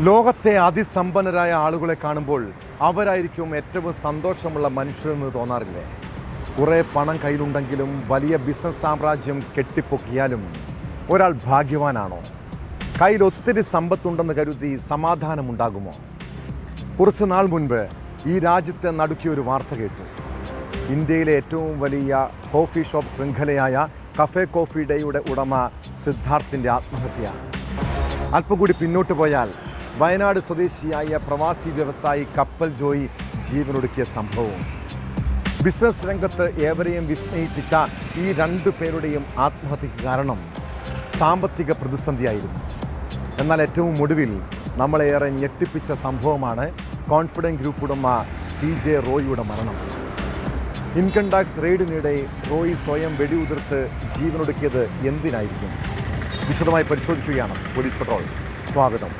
ലോകത്തെ അതിസമ്പന്നരായ ആളുകളെ കാണുമ്പോൾ അവരായിരിക്കും ഏറ്റവും സന്തോഷമുള്ള മനുഷ്യരെന്ന് തോന്നാറില്ലേ? കുറേ പണം കയ്യിലുണ്ടെങ്കിലും വലിയ ബിസിനസ് സാമ്രാജ്യം കെട്ടിപ്പൊക്കിയാലും ഒരാൾ ഭാഗ്യവാനാണോ? കയ്യിൽ ഒത്തിരി സമ്പത്തുണ്ടെന്ന് കരുതി സമാധാനമുണ്ടാകുമോ? കുറച്ച് നാൾ മുൻപ് ഈ രാജ്യത്തെ നടുക്കിയ ഒരു വാർത്ത കേട്ടു. ഇന്ത്യയിലെ ഏറ്റവും വലിയ കോഫി ഷോപ്പ് ശൃംഖലയായ കഫേ കോഫി ഡേയുടെ ഉടമ സിദ്ധാർത്ഥിൻ്റെ ആത്മഹത്യ. അല്പം കൂടി പിന്നോട്ട് പോയാൽ വയനാട് സ്വദേശിയായ പ്രവാസി വ്യവസായി കപ്പൽ ജോയി ജീവനൊടുക്കിയ സംഭവവും. ബിസിനസ് രംഗത്ത് ഏവരെയും വിസ്മയിപ്പിച്ച ഈ രണ്ടു പേരുടെയും ആത്മഹത്യക്ക് കാരണം സാമ്പത്തിക പ്രതിസന്ധിയായിരുന്നു. എന്നാൽ ഏറ്റവും ഒടുവിൽ നമ്മളേറെ ഞെട്ടിപ്പിച്ച സംഭവമാണ് കോൺഫിഡൻറ്റ് ഗ്രൂപ്പ് ഉടമ CJ റോയിയുടെ മരണം. ഇൻകം ടാക്സ് റെയ്ഡിനിടെ റോയി സ്വയം വെടിയുതിർത്ത് ജീവനൊടുക്കിയത് എന്തിനായിരിക്കും? വിശദമായി പരിശോധിക്കുകയാണ് പോലീസ് പെട്രോൾ. സ്വാഗതം.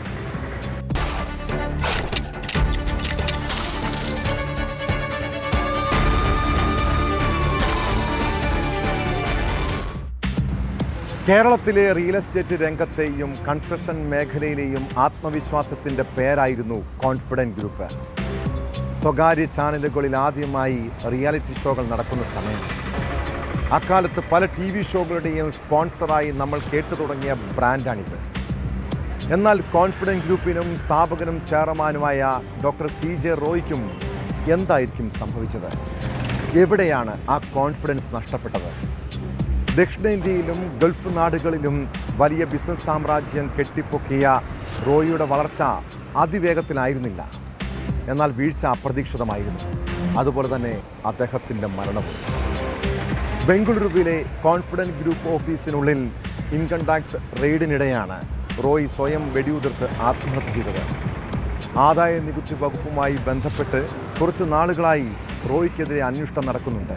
കേരളത്തിലെ റിയൽ എസ്റ്റേറ്റ് രംഗത്തെയും കൺസ്ട്രക്ഷൻ മേഖലയിലെയും ആത്മവിശ്വാസത്തിൻ്റെ പേരായിരുന്നു കോൺഫിഡൻറ്റ് ഗ്രൂപ്പ്. സ്വകാര്യ ചാനലുകളിൽ ആദ്യമായി റിയാലിറ്റി ഷോകൾ നടക്കുന്ന സമയം. അക്കാലത്ത് പല TV ഷോകളുടെയും സ്പോൺസറായി നമ്മൾ കേട്ടു തുടങ്ങിയ ബ്രാൻഡാണിത്. എന്നാൽ കോൺഫിഡൻറ്റ് ഗ്രൂപ്പിനും സ്ഥാപകനും ചെയർമാനുമായ ഡോക്ടർ CJ റോയിക്കും എന്തായിരിക്കും സംഭവിച്ചത്? എവിടെയാണ് ആ കോൺഫിഡൻസ് നഷ്ടപ്പെട്ടത്? ദക്ഷിണേന്ത്യയിലും ഗൾഫ് നാടുകളിലും വലിയ ബിസിനസ് സാമ്രാജ്യം കെട്ടിപ്പൊക്കിയ റോയിയുടെ വളർച്ച അതിവേഗത്തിലായിരുന്നില്ല. എന്നാൽ വീഴ്ച അപ്രതീക്ഷിതമായിരുന്നു. അതുപോലെ തന്നെ അദ്ദേഹത്തിൻ്റെ മരണവും. ബംഗളൂരുവിലെ കോൺഫിഡൻറ്റ് ഗ്രൂപ്പ് ഓഫീസിനുള്ളിൽ ഇൻകം ടാക്സ് റെയ്ഡിനിടെയാണ് റോയി സ്വയം വെടിയുതിർത്ത് ആത്മഹത്യ ചെയ്തത്. ആദായ നികുതി വകുപ്പുമായി ബന്ധപ്പെട്ട് കുറച്ച് നാളുകളായി റോയിക്കെതിരെ അന്വേഷണം നടക്കുന്നുണ്ട്.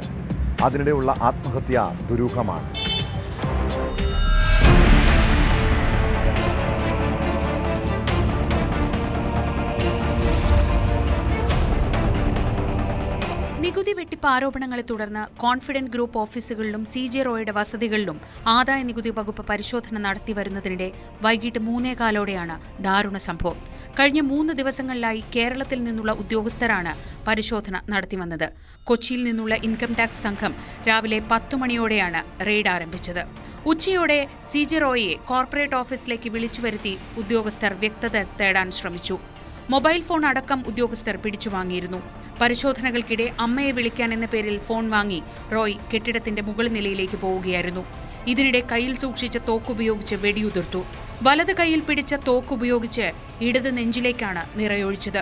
അതിനിടെയുള്ള ആത്മഹത്യ ദുരൂഹമാണ്. നികുതി വെട്ടിപ്പ് ആരോപണങ്ങളെ തുടർന്ന് കോൺഫിഡൻറ്റ് ഗ്രൂപ്പ് ഓഫീസുകളിലും CJ റോയുടെ വസതികളിലും ആദായ നികുതി വകുപ്പ് പരിശോധന നടത്തിവരുന്നതിനിടെ വൈകിട്ട് 3:15 ദാരുണ സംഭവം. കഴിഞ്ഞ 3 ദിവസങ്ങളിലായി കേരളത്തിൽ നിന്നുള്ള ഉദ്യോഗസ്ഥരാണ് പരിശോധന നടത്തിവന്നത്. കൊച്ചിയിൽ നിന്നുള്ള ഇൻകം ടാക്സ് സംഘം രാവിലെ 10 മണിയോടെയാണ് റെയ്ഡ് ആരംഭിച്ചത്. ഉച്ചയോടെ CJ റോയെ കോർപ്പറേറ്റ് ഓഫീസിലേക്ക് വിളിച്ചു വരുത്തി ഉദ്യോഗസ്ഥർ വ്യക്തത തേടാൻ ശ്രമിച്ചു. മൊബൈൽ ഫോൺ അടക്കം ഉദ്യോഗസ്ഥർ പിടിച്ചുവാങ്ങിയിരുന്നു. പരിശോധനകൾക്കിടെ അമ്മയെ വിളിക്കാൻ എന്ന പേരിൽ ഫോൺ വാങ്ങി റോയ് കെട്ടിടത്തിന്റെ മുകൾ നിലയിലേക്ക് പോവുകയായിരുന്നു. ഇതിനിടെ കയ്യിൽ സൂക്ഷിച്ച തോക്കുപയോഗിച്ച് വെടിയുതിർത്തു. വലത് കൈയിൽ പിടിച്ച തോക്കുപയോഗിച്ച് ഇടത് നെഞ്ചിലേക്കാണ് നിറയൊഴിച്ചത്.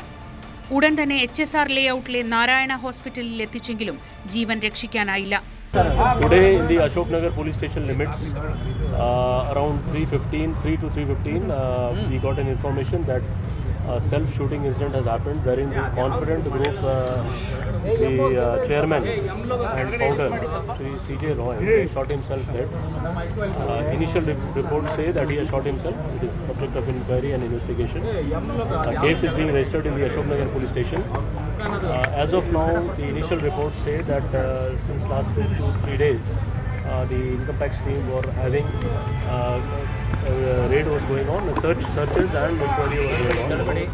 ഉടൻ തന്നെ HSR ലേഔട്ടിലെ നാരായണ ഹോസ്പിറ്റലിൽ എത്തിച്ചെങ്കിലും ജീവൻ രക്ഷിക്കാനായില്ല. Today in the Ashok Nagar police station limits, around 3 to 3:15, we got an information that a self-shooting incident has happened, wherein the Confident Group, the chairman and founder, Shri CJ Roy, shot himself dead. Initial reports say that he has shot himself. It is subject of inquiry and investigation. A case is being registered in the Ashok Nagar police station. As of now, the initial reports say that since last 2 to 3 days, the income tax team were having raid was going on, searches and inquiry was going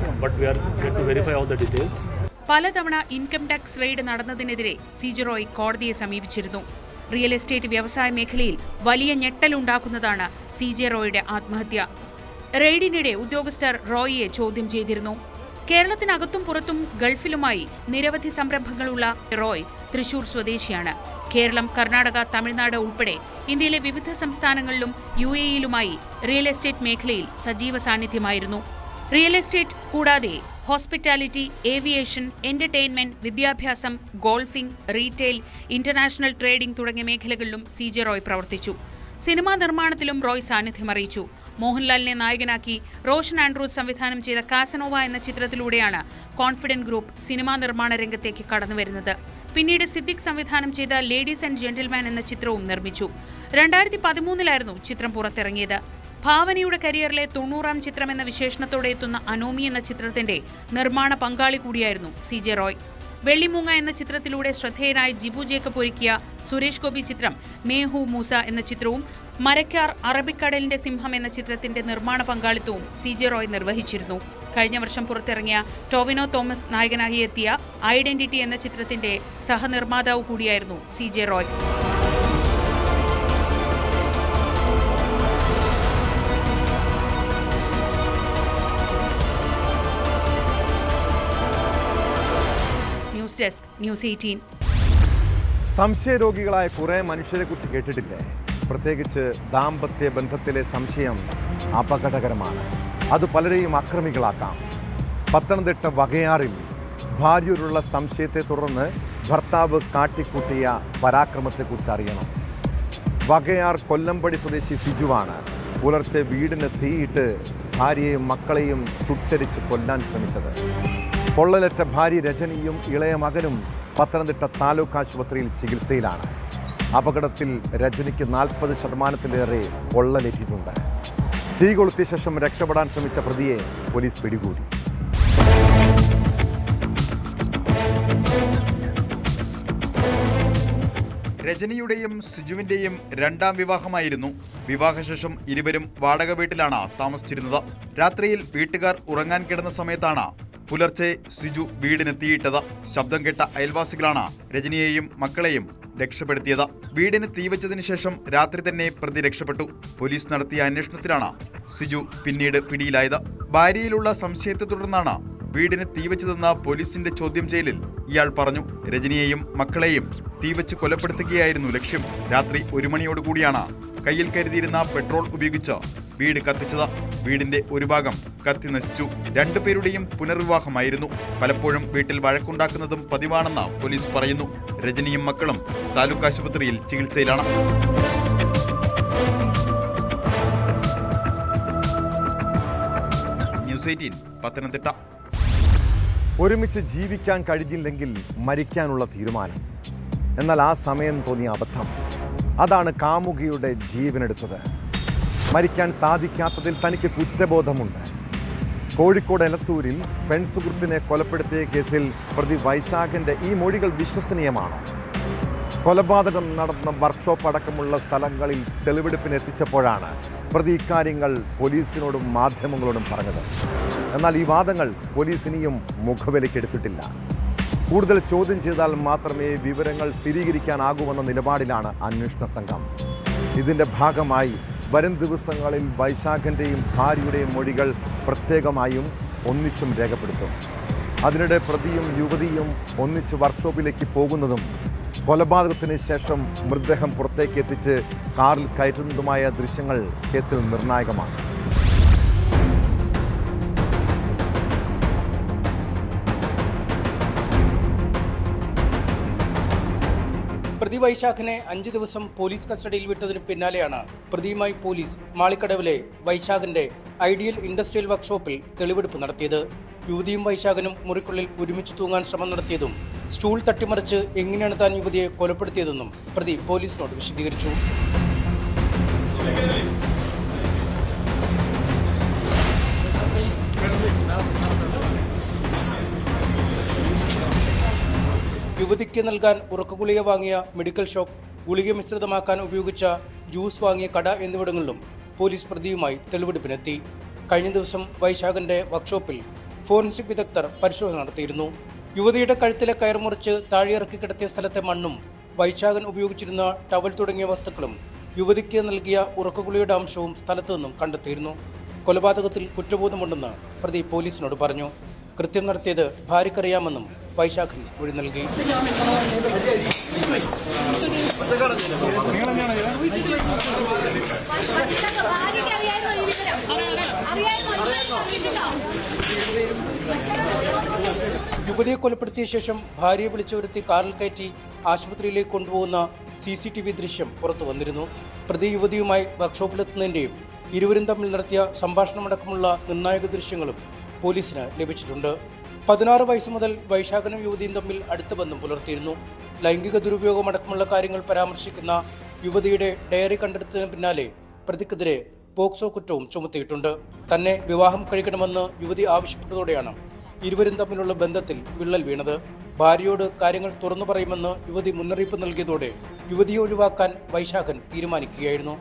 on, but we are yet to verify all the details. പലതവണ income tax raid നടന്നതിനെതിരെ CJ Roy കോടതിയെ സമീപിച്ചിരുന്നു. Real estate വ്യവസായ മേഖലയിൽ വലിയ ഞെട്ടലുണ്ടാക്കുന്നതാണ് CJ റോയുടെ ആത്മഹത്യ. റെയ്ഡിനിടെ ഉദ്യോഗസ്ഥർ റോയിയെ ചോദ്യം ചെയ്തിരുന്നു. കേരളത്തിനകത്തും പുറത്തും ഗൾഫിലുമായി നിരവധി സംരംഭങ്ങളുള്ള റോയ് തൃശൂർ സ്വദേശിയാണ്. കേരളം, കർണാടക, തമിഴ്നാട് ഉൾപ്പെടെ ഇന്ത്യയിലെ വിവിധ സംസ്ഥാനങ്ങളിലും UAE-യിലുമായി റിയൽ എസ്റ്റേറ്റ് മേഖലയിൽ സജീവ സാന്നിധ്യമായിരുന്നു. റിയൽ എസ്റ്റേറ്റ് കൂടാതെ ഹോസ്പിറ്റാലിറ്റി, ഏവിയേഷൻ, എന്റർടൈൻമെന്റ്, വിദ്യാഭ്യാസം, ഗോൾഫിംഗ്, റീറ്റെയിൽ, ഇന്റർനാഷണൽ ട്രേഡിംഗ് തുടങ്ങിയ മേഖലകളിലും CJ റോയ് പ്രവർത്തിച്ചു. സിനിമാ നിർമ്മാണത്തിലും റോയ് സാന്നിധ്യമറിയിച്ചു. മോഹൻലാലിനെ നായകനാക്കി റോഷൻ ആൻഡ്രൂസ് സംവിധാനം ചെയ്ത കാസനോവ എന്ന ചിത്രത്തിലൂടെയാണ് കോൺഫിഡൻറ്റ് ഗ്രൂപ്പ് സിനിമാ നിർമ്മാണ രംഗത്തേക്ക് കടന്നുവരുന്നത്. പിന്നീട് സിദ്ദിഖ് സംവിധാനം ചെയ്ത ലേഡീസ് ആൻഡ് ജെന്റിൽമാൻ എന്ന ചിത്രവും നിർമ്മിച്ചു. 2013 ചിത്രം പുറത്തിറങ്ങിയത്. ഭാവനയുടെ കരിയറിലെ 90ാം ചിത്രം എന്ന വിശേഷണത്തോടെ എത്തുന്ന അനോമി എന്ന ചിത്രത്തിന്റെ നിർമ്മാണ പങ്കാളി കൂടിയായിരുന്നു CJ റോയ്. വെള്ളിമൂങ്ങ എന്ന ചിത്രത്തിലൂടെ ശ്രദ്ധേയനായ ജിബു ജേക്കബ് ഒരുക്കിയ സുരേഷ് ഗോപി ചിത്രം മേഹു മൂസ എന്ന ചിത്രവും മരക്കാർ അറബിക്കടലിന്റെ സിംഹം എന്ന ചിത്രത്തിന്റെ നിർമ്മാണ പങ്കാളിത്തവും CJ റോയ് നിർവഹിച്ചിരുന്നു. കഴിഞ്ഞ വർഷം പുറത്തിറങ്ങിയ ടോവിനോ തോമസ് നായകനായി എത്തിയ ഐഡന്റിറ്റി എന്ന ചിത്രത്തിന്റെ സഹനിർമ്മാതാവ് കൂടിയായിരുന്നു CJ Roy. News desk news 18. സംശയരോഗികളായ കുറേ മനുഷ്യരെ കുറിച്ച് കേട്ടിട്ടില്ലേ? പ്രത്യേകിച്ച് ദാമ്പത്യ ബന്ധത്തിലെ സംശയം അപകടകരമാണ്. അത് പലരെയും അക്രമികളാക്കാം. പത്തനംതിട്ട വകയാറിൽ ഭാര്യയോടുള്ള സംശയത്തെ തുടർന്ന് ഭർത്താവ് കാട്ടിക്കൂട്ടിയ പരാക്രമത്തെക്കുറിച്ച് അറിയണം. വകയാർ കൊല്ലമ്പടി സ്വദേശി സിജുവാണ് പുലർച്ചെ വീടിന് തീയിട്ട് ഭാര്യയെയും മക്കളെയും ചുട്ടരിച്ച് കൊല്ലാൻ ശ്രമിച്ചത്. പൊള്ളലേറ്റ ഭാര്യ രജനിയും ഇളയ മകനും പത്തനംതിട്ട താലൂക്ക് ആശുപത്രിയിൽ ചികിത്സയിലാണ്. അപകടത്തിൽ രജനിക്ക് 40%-ലേറെ പൊള്ളലേറ്റിട്ടുണ്ട്. തീ കൊളുത്തിയ ശേഷം രക്ഷപ്പെടാൻ ശ്രമിച്ച പ്രതിയെ പോലീസ് പിടികൂടി. രജനിയുടെയും സിജുവിന്റെയും രണ്ടാം വിവാഹമായിരുന്നു. വിവാഹശേഷം ഇരുവരും വാടക വീട്ടിലാണ് താമസിച്ചിരുന്നത്. രാത്രിയിൽ വീട്ടുകാർ ഉറങ്ങാൻ കിടന്ന സമയത്താണ് പുലർച്ചെ സിജു വീടിനെത്തിയിട്ടത്. ശബ്ദം കേട്ട അയൽവാസികളാണ് രജനിയെയും മക്കളെയും രക്ഷപ്പെടുത്തിയത്. വീടിന് തീവച്ചതിനു ശേഷം രാത്രി തന്നെ പ്രതി രക്ഷപ്പെട്ടു. പോലീസ് നടത്തിയ അന്വേഷണത്തിലാണ് സിജു പിന്നീട് പിടിയിലായത്. ഭാര്യയിലുള്ള സംശയത്തെ തുടർന്നാണ് വീടിന് തീവച്ചതെന്ന പോലീസിന്റെ ചോദ്യം ചെയ്യലിൽ ഇയാൾ പറഞ്ഞു. രജനിയെയും മക്കളെയും തീവച്ച് കൊലപ്പെടുത്തുകയായിരുന്നു ലക്ഷ്യം. രാത്രി 1 മണിയോടുകൂടിയാണ് കയ്യിൽ കരുതിയിരുന്ന പെട്രോൾ ഉപയോഗിച്ച് വീട് കത്തിച്ചത്. വീടിന്റെ ഒരു ഭാഗം കത്തി നശിച്ചു. രണ്ടുപേരുടെയും പുനർവിവാഹമായിരുന്നു. പലപ്പോഴും വീട്ടിൽ വഴക്കുണ്ടാക്കുന്നതും പതിവാണെന്ന് പോലീസ് പറയുന്നു. രജനിയും മക്കളും താലൂക്ക് ആശുപത്രിയിൽ ചികിത്സയിലാണ്. ന്യൂസ് 18 പത്തനംതിട്ട. ഒരുമിച്ച് ജീവിക്കാൻ കഴിഞ്ഞില്ലെങ്കിൽ മരിക്കാനുള്ള തീരുമാനം. എന്നാൽ ആ സമയം തോന്നിയ അബദ്ധം, അതാണ് കാമുകിയുടെ ജീവനെടുത്തത്. മരിക്കാൻ സാധിക്കാത്തതിൽ തനിക്ക് കുറ്റബോധമുണ്ട്. കോഴിക്കോട് എലത്തൂരിൽ പെൺസുഹൃത്തിനെ കൊലപ്പെടുത്തിയ കേസിൽ പ്രതി വൈശാഖിന്റെ ഈ മൊഴികൾ വിശ്വസനീയമാണ്. കൊലപാതകം നടന്ന വർക്ക്ഷോപ്പ് അടക്കമുള്ള സ്ഥലങ്ങളിൽ തെളിവെടുപ്പിന് എത്തിച്ചപ്പോഴാണ് പ്രതി ഇക്കാര്യങ്ങൾ പോലീസിനോടും മാധ്യമങ്ങളോടും പറഞ്ഞത്. എന്നാൽ ഈ വാദങ്ങൾ പോലീസ് ഇനിയും മുഖവിലക്കെടുത്തിട്ടില്ല. കൂടുതൽ ചോദ്യം ചെയ്താൽ മാത്രമേ വിവരങ്ങൾ സ്ഥിരീകരിക്കാനാകൂവെന്ന നിലപാടിലാണ് അന്വേഷണ സംഘം. ഇതിൻ്റെ ഭാഗമായി വരും ദിവസങ്ങളിൽ വൈശാഖിൻ്റെയും ഭാര്യയുടെയും മൊഴികൾ പ്രത്യേകമായും ഒന്നിച്ചും രേഖപ്പെടുത്തും. അതിനിടെ പ്രതിയും യുവതിയും ഒന്നിച്ച് വർക്ക്ഷോപ്പിലേക്ക് പോകുന്നതും കൊലപാതകത്തിന് ശേഷം മൃതദേഹം പുറത്തേക്ക് എത്തിച്ച് കാറിൽ കയറ്റുന്നതുമായ ദൃശ്യങ്ങൾ കേസിൽ നിർണായകമാണ്. പ്രതി വൈശാഖിനെ 5 ദിവസം പോലീസ് കസ്റ്റഡിയിൽ വിട്ടതിന് പിന്നാലെയാണ് പ്രതിയുമായി പോലീസ് മാളിക്കടവിലെ വൈശാഖിന്റെ ഐഡിയൽ ഇൻഡസ്ട്രിയൽ വർക്ക്ഷോപ്പിൽ തെളിവെടുപ്പ് നടത്തിയത്. യുവതിയും വൈശാഖനും മുറിക്കുള്ളിൽ ഒരുമിച്ച് തൂങ്ങാൻ ശ്രമം നടത്തിയതും സ്റ്റൂൾ തട്ടിമറിച്ച് എങ്ങനെയാണ് താൻ യുവതിയെ കൊലപ്പെടുത്തിയതെന്നും പ്രതി പോലീസിനോട് വിശദീകരിച്ചു. യുവതിക്ക് നൽകാൻ ഉറക്കഗുളിക വാങ്ങിയ മെഡിക്കൽ ഷോപ്പ്, ഗുളിക മിശ്രിതമാക്കാൻ ഉപയോഗിച്ച ജ്യൂസ് വാങ്ങിയ കട എന്നിവിടങ്ങളിലും പോലീസ് പ്രതിയുമായി തെളിവെടുപ്പിനെത്തി. കഴിഞ്ഞ ദിവസം വൈശാഖിന്റെ വർക്ക്ഷോപ്പിൽ ഫോറൻസിക് വിദഗ്ധർ പരിശോധന നടത്തിയിരുന്നു. യുവതിയുടെ കഴുത്തിലെ കയർ മുറിച്ച് താഴെയിറക്കി കിടത്തിയ സ്ഥലത്തെ മണ്ണും വൈശാഖൻ ഉപയോഗിച്ചിരുന്ന ടവൽ തുടങ്ങിയ വസ്തുക്കളും യുവതിക്ക് നൽകിയ ഉറക്കഗുളിയുടെ അംശവും സ്ഥലത്തു നിന്നും കണ്ടെത്തിയിരുന്നു. കൊലപാതകത്തിൽ കുറ്റബോധമുണ്ടെന്ന് പ്രതി പോലീസിനോട് പറഞ്ഞു. കൃത്യം നടത്തിയത് ഭാര്യക്കറിയാമെന്നും വൈശാഖൻ മൊഴി നൽകി. യുവതിയെ കൊലപ്പെടുത്തിയ ശേഷം ഭാര്യയെ വിളിച്ചു വരുത്തി കാറിൽ കയറ്റി ആശുപത്രിയിലേക്ക് കൊണ്ടുപോകുന്ന CCTV ദൃശ്യം പുറത്തു വന്നിരുന്നു. പ്രതി യുവതിയുമായി വർക്ക്ഷോപ്പിലെത്തുന്നതിൻ്റെയും ഇരുവരും തമ്മിൽ നടത്തിയ സംഭാഷണമടക്കമുള്ള നിർണായക ദൃശ്യങ്ങളും പോലീസിന് ലഭിച്ചിട്ടുണ്ട്. 16 വയസ്സ് മുതൽ വൈശാഖനും യുവതിയും തമ്മിൽ അടുത്ത ബന്ധം പുലർത്തിയിരുന്നു. ലൈംഗിക ദുരുപയോഗമടക്കമുള്ള കാര്യങ്ങൾ പരാമർശിക്കുന്ന യുവതിയുടെ ഡയറി കണ്ടെടുത്തതിന് പിന്നാലെ പ്രതിക്കെതിരെ പോക്സോ കുറ്റവും ചുമത്തിയിട്ടുണ്ട്. തന്നെ വിവാഹം കഴിക്കണമെന്ന് യുവതി ആവശ്യപ്പെട്ടതോടെയാണ് ഇരുവരും തമ്മിലുള്ള ബന്ധത്തിൽ വിള്ളൽ വീണത്. ഭാര്യയോട് കാര്യങ്ങൾ തുറന്നു പറയുമെന്ന് യുവതി മുന്നറിയിപ്പ് നൽകിയതോടെ യുവതിയെ ഒഴിവാക്കാൻ വൈശാഖൻ തീരുമാനിക്കുകയായിരുന്നു.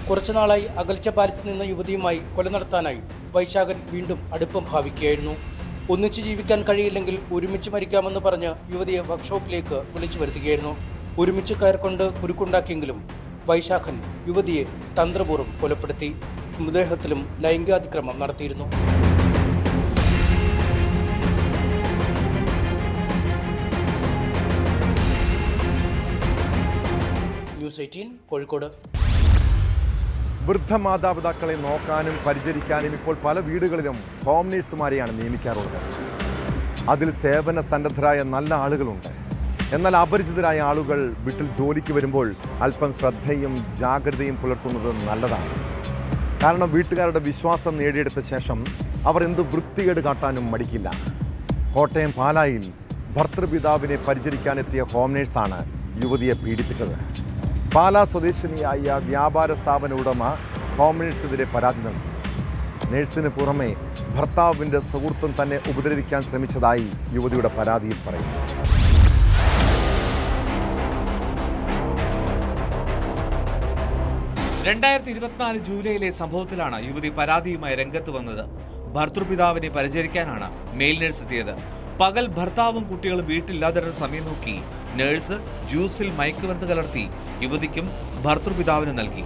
കുറച്ചുനാളായി അകൽച്ച പാലിച്ചു നിന്ന യുവതിയുമായി കൊല നടത്താനായി വൈശാഖൻ വീണ്ടും അടുപ്പം ഭാവിക്കുകയായിരുന്നു. ഒന്നിച്ചു ജീവിക്കാൻ കഴിയില്ലെങ്കിൽ ഒരുമിച്ച് മരിക്കാമെന്ന് പറഞ്ഞ് യുവതിയെ വർക്ക്ഷോപ്പിലേക്ക് വിളിച്ചു വരുത്തുകയായിരുന്നു. ഒരുമിച്ച് കയർകൊണ്ട് കുരുക്കുണ്ടാക്കിയെങ്കിലും വൈശാഖൻ യുവതിയെ തന്ത്രപൂർവ്വം കൊലപ്പെടുത്തി. മൃതദേഹത്തിലും ലൈംഗികാതിക്രമം നടത്തിയിരുന്നു. ന്യൂസ് 18 കോഴിക്കോട്. വൃദ്ധ മാതാപിതാക്കളെ നോക്കാനും പരിചരിക്കാനും ഇപ്പോൾ പല വീടുകളിലും ഹോം നേഴ്സുമാരെയാണ് നിയമിക്കാറുള്ളത്. അതിൽ സേവന സന്നദ്ധരായ നല്ല ആളുകളുണ്ട്. എന്നാൽ അപരിചിതരായ ആളുകൾ വീട്ടിൽ ജോലിക്ക് വരുമ്പോൾ അല്പം ശ്രദ്ധയും ജാഗ്രതയും പുലർത്തുന്നത് നല്ലതാണ്. കാരണം വീട്ടുകാരുടെ വിശ്വാസം നേടിയെടുത്ത ശേഷം അവർ എന്ത് വൃത്തികേട് കാട്ടാനും മടിക്കില്ല. കോട്ടയം പാലായിൽ ഭർത്തൃപിതാവിനെ പരിചരിക്കാനെത്തിയ ഹോം നേഴ്സാണ് യുവതിയെ പീഡിപ്പിച്ചത്. പാലാ സ്വദേശിനിയായ വ്യാപാര സ്ഥാപന ഉടമ ഹോം നേഴ്സിനെതിരെ പരാതി നൽകി. നേഴ്സിന് പുറമെ ഭർത്താവിൻ്റെ സുഹൃത്തും തന്നെ ഉപദ്രവിക്കാൻ ശ്രമിച്ചതായി യുവതിയുടെ പരാതിയിൽ പറയുന്നു. ജൂലൈയിലെ സംഭവത്തിലാണ് യുവതി പരാതിയുമായി രംഗത്ത് വന്നത്. ഭർത്തൃപിതാവിനെ പരിചരിക്കാനാണ് മെയിൽ നഴ്സ് എത്തിയത്. പകൽ ഭർത്താവും കുട്ടികളും വീട്ടിലില്ലാതിരുന്ന സമയം നോക്കി നഴ്സ് ജ്യൂസിൽ മയക്കുമരുന്ന് കലർത്തി യുവതിക്കും ഭർത്തൃപിതാവിനും നൽകി.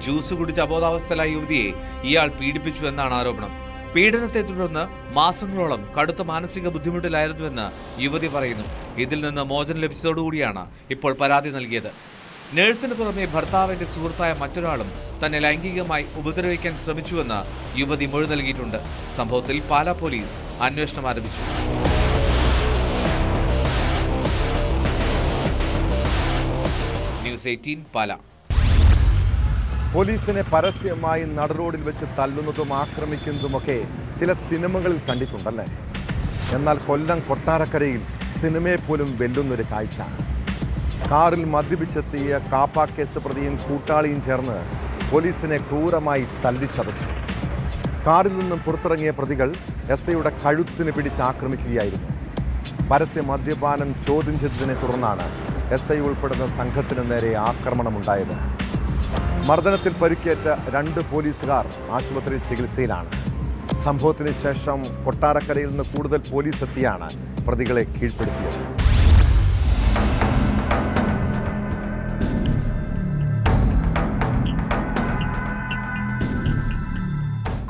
ജ്യൂസ് കുടിച്ച് അബോധാവസ്ഥയിലായ യുവതിയെ ഇയാൾ പീഡിപ്പിച്ചു എന്നാണ് ആരോപണം. പീഡനത്തെ തുടർന്ന് മാസങ്ങളോളം കടുത്ത മാനസിക ബുദ്ധിമുട്ടിലായിരുന്നുവെന്ന് യുവതി പറയുന്നു. ഇതിൽ നിന്ന് മോചനം ലഭിച്ചതോടുകൂടിയാണ് ഇപ്പോൾ പരാതി നൽകിയത്. നഴ്സിന് പുറമെ ഭർത്താവിന്റെ സുഹൃത്തായ മറ്റൊരാളും തന്നെ ലൈംഗികമായി ഉപദ്രവിക്കാൻ ശ്രമിച്ചുവെന്ന് യുവതി മൊഴി നൽകിയിട്ടുണ്ട്. സംഭവത്തിൽ പാലാ പോലീസ് അന്വേഷണം ആരംഭിച്ചു. ന്യൂസ് 18 പാലാ. പോലീസിനെ പരസ്യമായി നടുറോഡിൽ വെച്ച് തല്ലുന്നതും ആക്രമിക്കുന്നതുമൊക്കെ ചില സിനിമകളിൽ കണ്ടിട്ടുണ്ടല്ലേ? എന്നാൽ കൊല്ലം കൊട്ടാരക്കരയിൽ സിനിമയെ പോലും വെല്ലുന്നൊരു കാഴ്ച. കാറിൽ മദ്യപിച്ചെത്തിയ കാപ്പ കേസ് പ്രതിയും കൂട്ടാളിയും ചേർന്ന് പോലീസിനെ ക്രൂരമായി തല്ലിച്ചതച്ചു. കാറിൽ നിന്നും പുറത്തിറങ്ങിയ പ്രതികൾ എസ്ഐയുടെ കഴുത്തിന് പിടിച്ചാക്രമിക്കുകയായിരുന്നു. പരസ്യ മദ്യപാനം ചോദ്യം ചെയ്തതിനെ തുടർന്നാണ് എസ്ഐ ഉൾപ്പെടുന്ന സംഘത്തിനു നേരെ ആക്രമണമുണ്ടായത്. മർദ്ദനത്തിൽ പരിക്കേറ്റ 2 പോലീസുകാർ ആശുപത്രിയിൽ ചികിത്സയിലാണ്. സംഭവത്തിന് ശേഷം കൊട്ടാരക്കരയിൽ നിന്ന് കൂടുതൽ പോലീസ് എത്തിയാണ് പ്രതികളെ കീഴ്പ്പെടുത്തിയത്.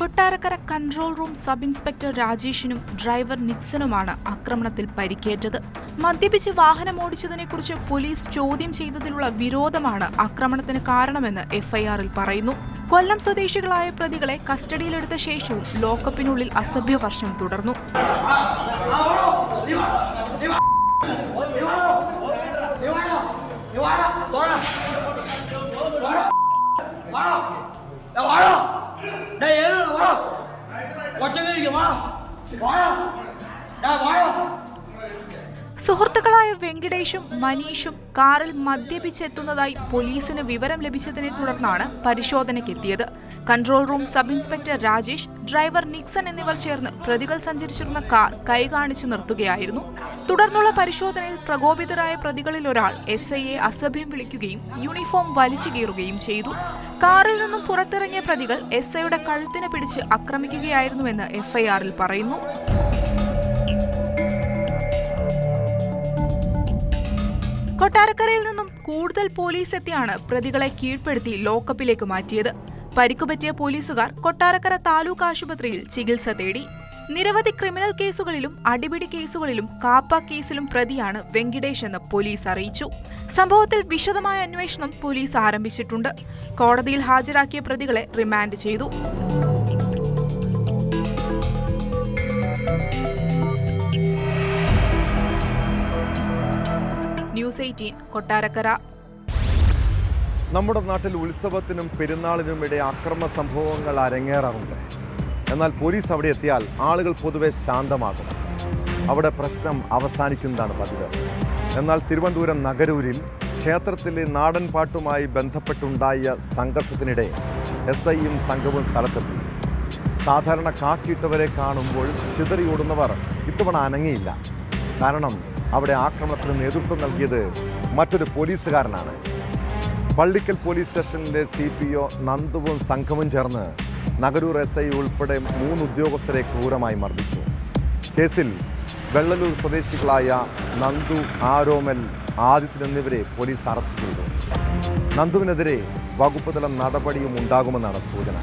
Kottarakkara control room sub inspector രാജേഷിനും ഡ്രൈവർ നിക്സനുമാണ് ആക്രമണത്തിൽ പരിക്കേറ്റത്. മദ്യപിച്ച് വാഹനമോടിച്ചതിനെക്കുറിച്ച് പോലീസ് ചോദ്യം ചെയ്തതിലുള്ള വിരോധമാണ് ആക്രമണത്തിന് കാരണമെന്ന് എഫ്ഐആറിൽ പറയുന്നു. കൊല്ലം സ്വദേശികളായ പ്രതികളെ കസ്റ്റഡിയിലെടുത്ത ശേഷവും ലോക്കപ്പിനുള്ളിൽ അസഭ്യവർഷം തുടർന്നു. സുഹൃത്തുക്കളായ വെങ്കിടേഷും മനീഷും കാറിൽ മദ്യപിച്ചെത്തുന്നതായി പോലീസിന് വിവരം ലഭിച്ചതിനെ തുടർന്നാണ് പരിശോധനയ്ക്കെത്തിയത്. Control room sub inspector Rajesh, driver Nixon എന്നിവർ ചേർന്ന് പ്രതികൾ സഞ്ചരിച്ചിരുന്ന കാർ കൈകാണിച്ചു നിർത്തുകയായിരുന്നു. തുടർന്നുള്ള പരിശോധനയിൽ പ്രകോപിതരായ പ്രതികളിൽ ഒരാൾ എസ്ഐയെ അസഭ്യം വിളിക്കുകയും യൂണിഫോം വലിച്ചു കീറുകയും ചെയ്തു. കാറിൽ നിന്നും പുറത്തിറങ്ങിയ പ്രതികൾ എസ്ഐയുടെ കഴുത്തിന് പിടിച്ച് ആക്രമിക്കുകയായിരുന്നുവെന്ന് എഫ്ഐആറിൽ പറയുന്നു. കൊട്ടാരക്കരയിൽ നിന്നും കൂടുതൽ പോലീസ് എത്തിയാണ് പ്രതികളെ കീഴ്പ്പെടുത്തി ലോക്കപ്പിലേക്ക് മാറ്റിയത്. പരിക്കുപറ്റിയ പോലീസുകാർ കൊട്ടാരക്കര താലൂക്ക് ആശുപത്രിയിൽ ചികിത്സ തേടി. നിരവധി ക്രിമിനൽ കേസുകളിലും അടിപിടി കേസുകളിലും കാപ്പ കേസിലും പ്രതിയാണ് വെങ്കിടേഷ് എന്ന് പോലീസ് അറിയിച്ചു. സംഭവത്തിൽ വിശദമായ അന്വേഷണം പോലീസ് ആരംഭിച്ചിട്ടുണ്ട്. കോടതിയിൽ ഹാജരാക്കിയ പ്രതികളെ റിമാൻഡ് ചെയ്തു. ന്യൂസ് 18 കൊട്ടാരക്കര. നമ്മുടെ നാട്ടിൽ ഉത്സവത്തിനും പെരുന്നാളിനും ഇടെ അക്രമ സംഭവങ്ങൾ അരങ്ങേറാറുണ്ട്. എന്നാൽ പോലീസ് അവിടെ എത്തിയാൽ ആളുകൾ പൊതുവെ ശാന്തമാകും. അവിടെ പ്രശ്നം അവസാനിക്കുന്നതാണ് പതിവ്. എന്നാൽ തിരുവനന്തപുരം നഗരൂരിൽ ക്ഷേത്രത്തിലെ നാടൻ പാട്ടുമായി ബന്ധപ്പെട്ടുണ്ടായ സംഘർഷത്തിനിടെ എസ്ഐയും സംഘവും സ്ഥലത്തെത്തി. സാധാരണ കാക്കിയിട്ടവരെ കാണുമ്പോൾ ചിതറിയോടുന്നവർ ഇത്തവണ അനങ്ങിയില്ല. കാരണം അവിടെ ആക്രമണത്തിന് നേതൃത്വം നൽകിയത് മറ്റൊരു പോലീസുകാരനാണ്. പള്ളിക്കൽ പോലീസ് സ്റ്റേഷനിലെ CPO നന്ദുവും സംഘവും ചേർന്ന് നഗരൂർ SI ഉൾപ്പെടെ 3 ഉദ്യോഗസ്ഥരെ ക്രൂരമായി മർദ്ദിച്ചു. കേസിൽ വെള്ളലൂർ സ്വദേശികളായ നന്ദു, ആരോമൽ, ആദിത്യൻ എന്നിവരെ പോലീസ് അറസ്റ്റ് ചെയ്തു. നന്ദുവിനെതിരെ വകുപ്പ് തല നടപടിയും ഉണ്ടാകുമെന്നാണ് സൂചന.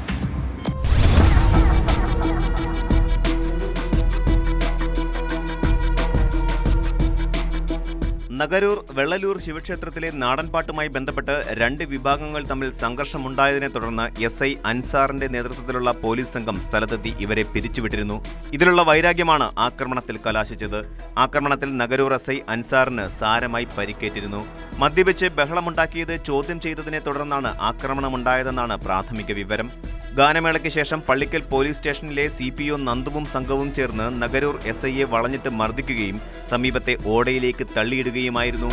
നഗരൂർ വെള്ളലൂർ ശിവക്ഷേത്രത്തിലെ നാടൻപാട്ടുമായി ബന്ധപ്പെട്ട് 2 വിഭാഗങ്ങൾ തമ്മിൽ സംഘർഷമുണ്ടായതിനെ തുടർന്ന് SI അൻസാറിന്റെ നേതൃത്വത്തിലുള്ള പോലീസ് സംഘം സ്ഥലത്തെത്തി ഇവരെ പിരിച്ചുവിട്ടിരുന്നു. ഇതിലുള്ള വൈരാഗ്യമാണ് ആക്രമണത്തിൽ കലാശിച്ചത്. ആക്രമണത്തിൽ നഗരൂർ SI അൻസാറിന് സാരമായി പരിക്കേറ്റിരുന്നു. മദ്യപിച്ച് ബഹളമുണ്ടാക്കിയത് ചോദ്യം ചെയ്തതിനെ തുടർന്നാണ് ആക്രമണമുണ്ടായതെന്നാണ് പ്രാഥമിക വിവരം. ഗാനമേളയ്ക്ക് ശേഷം പള്ളിക്കൽ പോലീസ് സ്റ്റേഷനിലെ CPO നന്ദുവും സംഘവും ചേർന്ന് നഗരൂർ SIയെ വളഞ്ഞിട്ട് മർദ്ദിക്കുകയും സമീപത്തെ ഓടയിലേക്ക് തള്ളിയിടുകയുമായിരുന്നു.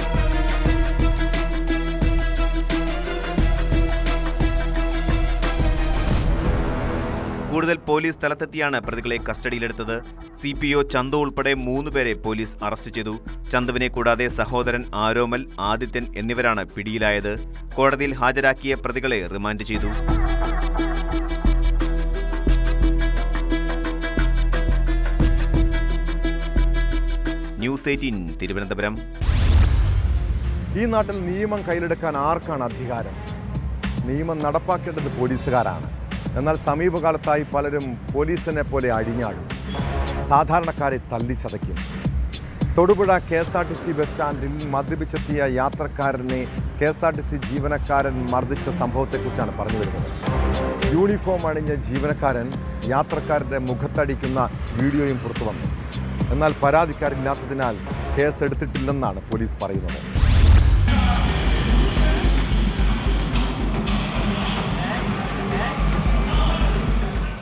കൂടുതൽ പോലീസ് സ്ഥലത്തെത്തിയാണ് പ്രതികളെ കസ്റ്റഡിയിലെടുത്തത്. CPO ചന്തു ഉൾപ്പെടെ 3 പേരെ പോലീസ് അറസ്റ്റ് ചെയ്തു. ചന്തുവിനെ കൂടാതെ സഹോദരൻ ആരോമൽ, ആദിത്യൻ എന്നിവരാണ് പിടിയിലായത്. കോടതിയിൽ ഹാജരാക്കിയ പ്രതികളെ റിമാൻഡ് ചെയ്തു. ന്യൂസ് 18 തിരുവനന്തപുരം. ഈ നാട്ടിൽ നിയമം കയ്യിലെടുക്കാൻ ആർക്കാണ് അധികാരം? നിയമം നടപ്പാക്കേണ്ടത് പോലീസുകാരാണ്. എന്നാൽ സമീപകാലത്തായി പലരും പോലീസിനെ പോലെ അഴിഞ്ഞാടും, സാധാരണക്കാരെ തല്ലിച്ചതയ്ക്കും. തൊടുപുഴ KSRTC ബസ് സ്റ്റാൻഡിൽ മദ്യപിച്ചെത്തിയ യാത്രക്കാരനെ KSRTC ജീവനക്കാരൻ മർദ്ദിച്ച സംഭവത്തെക്കുറിച്ചാണ് പറഞ്ഞു വരുന്നത്. യൂണിഫോം അണിഞ്ഞ ജീവനക്കാരൻ യാത്രക്കാരൻ്റെ മുഖത്തടിക്കുന്ന വീഡിയോയും പുറത്തു വന്നു. എന്നാൽ പരാതിക്കാരില്ലാത്തതിനാൽ കേസെടുത്തിട്ടില്ലെന്നാണ് പോലീസ് പറയുന്നത്.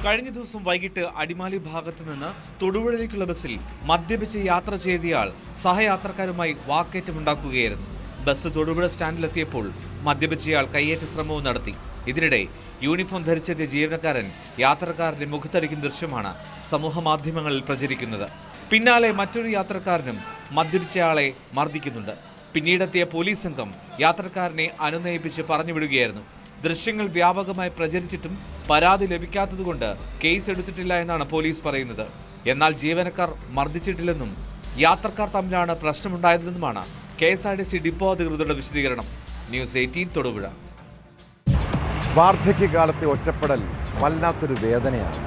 കഴിഞ്ഞ ദിവസം വൈകിട്ട് അടിമാലി ഭാഗത്ത് നിന്ന് തൊടുപുഴയിലേക്കുള്ള ബസ്സിൽ മദ്യപിച്ച് യാത്ര ചെയ്തയാൾ സഹയാത്രക്കാരുമായി വാക്കേറ്റമുണ്ടാക്കുകയായിരുന്നു. ബസ് തൊടുപുഴ സ്റ്റാൻഡിലെത്തിയപ്പോൾ മദ്യപിച്ചയാൾ കയ്യേറ്റ ശ്രമവും നടത്തി. ഇതിനിടെ യൂണിഫോം ധരിച്ചെത്തിയ ജീവനക്കാരൻ യാത്രക്കാരന്റെ മുഖത്തടിക്കുന്ന ദൃശ്യമാണ് സമൂഹ മാധ്യമങ്ങളിൽ പ്രചരിക്കുന്നത്. പിന്നാലെ മറ്റൊരു യാത്രക്കാരനും മദ്യപിച്ചയാളെ മർദ്ദിക്കുന്നുണ്ട്. പിന്നീടെത്തിയ പോലീസ് സംഘം യാത്രക്കാരനെ അനുനയിപ്പിച്ച് പറഞ്ഞുവിടുകയായിരുന്നു. ദൃശ്യങ്ങൾ വ്യാപകമായി പ്രചരിച്ചിട്ടും പരാതി ലഭിക്കാത്തതുകൊണ്ട് കേസ് എടുത്തിട്ടില്ല എന്നാണ് പോലീസ് പറയുന്നത്. എന്നാൽ ജീവനക്കാർ മർദ്ദിച്ചിട്ടില്ലെന്നും യാത്രക്കാർ തമ്മിലാണ് പ്രശ്നമുണ്ടായതെന്നുമാണ് KSRTC ഡിപ്പോ അധികൃതരുടെ വിശദീകരണം. ന്യൂസ് 18 തൊടുപുഴ. വാർദ്ധക്യകാലത്തെ ഒറ്റപ്പെടൽ വല്ലാത്തൊരു വേദനയാണ്.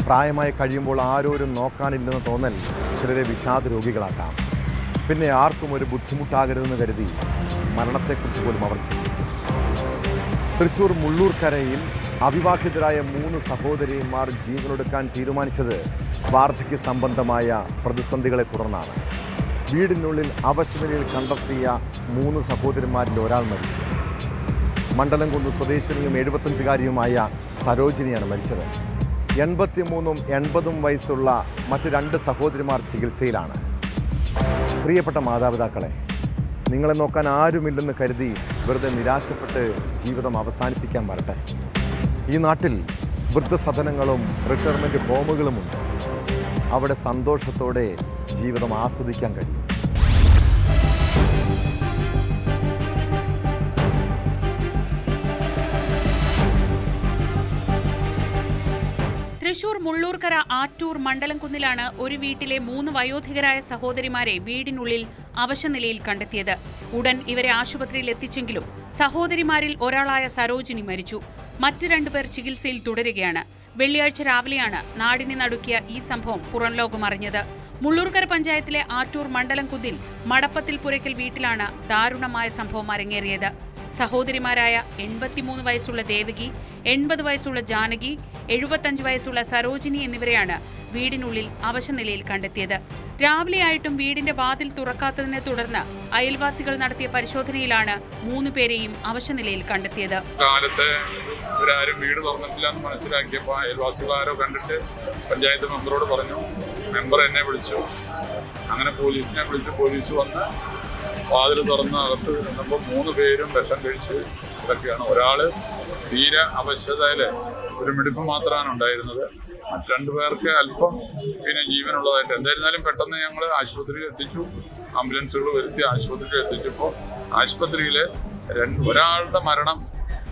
പ്രായമായി കഴിയുമ്പോൾ ആരോരും നോക്കാനില്ലെന്ന് തോന്നൽ ചിലരെ വിഷാദ രോഗികളാക്കാം. പിന്നെ ആർക്കും ഒരു ബുദ്ധിമുട്ടാകരുതെന്ന് കരുതി മരണത്തെക്കുറിച്ച് പോലും അവർ ചിന്തിക്കും. തൃശൂർ മുള്ളൂർക്കരയിൽ അവിവാഹിതരായ 3 സഹോദരിമാർ ജീവനൊടുക്കാൻ തീരുമാനിച്ചത് വാർദ്ധക്യ സംബന്ധമായ പ്രതിസന്ധികളെ തുടർന്നാണ്. വീടിനുള്ളിൽ അവശനിലയിൽ കണ്ടെത്തിയ 3 സഹോദരിമാരിൽ ഒരാൾ മരിച്ചു. മണ്ഡലംകുന്ന് സ്വദേശിനിയും 75-കാരിയുമായ സരോജിനിയാണ് മരിച്ചത്. 83ഉം 80ഉം വയസ്സുള്ള മറ്റ് 2 സഹോദരിമാർ ചികിത്സയിലാണ്. പ്രിയപ്പെട്ട മാതാപിതാക്കളെ, നിങ്ങളെ നോക്കാൻ ആരുമില്ലെന്ന് കരുതി വെറുതെ നിരാശപ്പെട്ട് ജീവിതം അവസാനിപ്പിക്കാൻ വരട്ടെ. ഈ നാട്ടിൽ വൃദ്ധസദനങ്ങളും റിട്ടയർമെൻറ്റ് ഹോമുകളുമുണ്ട്. അവിടെ സന്തോഷത്തോടെ ജീവിതം ആസ്വദിക്കാൻ കഴിയും. തൃശൂർ മുള്ളൂർക്കര ആറ്റൂർ മണ്ഡലംകുന്നിലാണ് ഒരു വീട്ടിലെ 3 വയോധികരായ സഹോദരിമാരെ വീടിനുള്ളിൽ അവശനിലയിൽ കണ്ടെത്തിയത്. ഉടൻ ഇവരെ ആശുപത്രിയിൽ എത്തിച്ചെങ്കിലും സഹോദരിമാരിൽ ഒരാളായ സരോജിനി മരിച്ചു. മറ്റ് 2 പേർ ചികിത്സയിൽ തുടരുകയാണ്. വെള്ളിയാഴ്ച രാവിലെയാണ് നാടിനെ നടുക്കിയ ഈ സംഭവം പുറംലോകം അറിഞ്ഞത്. മുള്ളൂർക്കര പഞ്ചായത്തിലെ ആറ്റൂർ മണ്ഡലംകുന്നിൽ മടപ്പത്തിൽ പുരയ്ക്കൽ വീട്ടിലാണ് ദാരുണമായ സംഭവം അരങ്ങേറിയത്. സഹോദരിമാരായ 83 വയസ്സുള്ള ദേവകി, 80 വയസ്സുള്ള ജാനകി, 75 വയസ്സുള്ള സരോജിനി എന്നിവരെയാണ് വീടിനുള്ളിൽ അവശനിലയിൽ കണ്ടെത്തിയത്. രാവിലെയായിട്ടും വീടിന്റെ വാതിൽ തുറക്കാത്തതിനെ തുടർന്ന് അയൽവാസികൾ നടത്തിയ പരിശോധനയിലാണ് 3 പേരെയും അവശനിലയിൽ കണ്ടെത്തിയത്. കാലത്ത് ഇവരാരും വീട് തുറന്നിട്ടില്ല എന്ന് മനസ്സിലാക്കിയപ്പോൾ അയൽവാസികളാരോ കണ്ടിട്ട് പഞ്ചായത്ത് മെമ്പറോട് പറഞ്ഞു. മെമ്പർ എന്നെ വിളിച്ചു. അങ്ങനെ പോലീസിനെ വിളിച്ചു. പോലീസ് വന്ന് വാതിൽ തുറന്ന് അകത്ത് ചെന്നപ്പോൾ 3 പേരും വിഷം കഴിച്ച് ഇതൊക്കെയാണ്. ഒരാൾ തീരെ അവശതയിൽ ഒരു മിടിപ്പ് മാത്രമാണ് ഉണ്ടായിരുന്നത്. മറ്റ് 2 പേർക്ക് അല്പം ജീവനുള്ളതായിട്ട്. എന്തായിരുന്നാലും പെട്ടെന്ന് ഞങ്ങൾ ആശുപത്രിയിൽ എത്തിച്ചു. ആംബുലൻസുകൾ വരുത്തി ആശുപത്രിയിൽ എത്തിച്ചപ്പോൾ ആശുപത്രിയിലെ ഒരാളുടെ മരണം,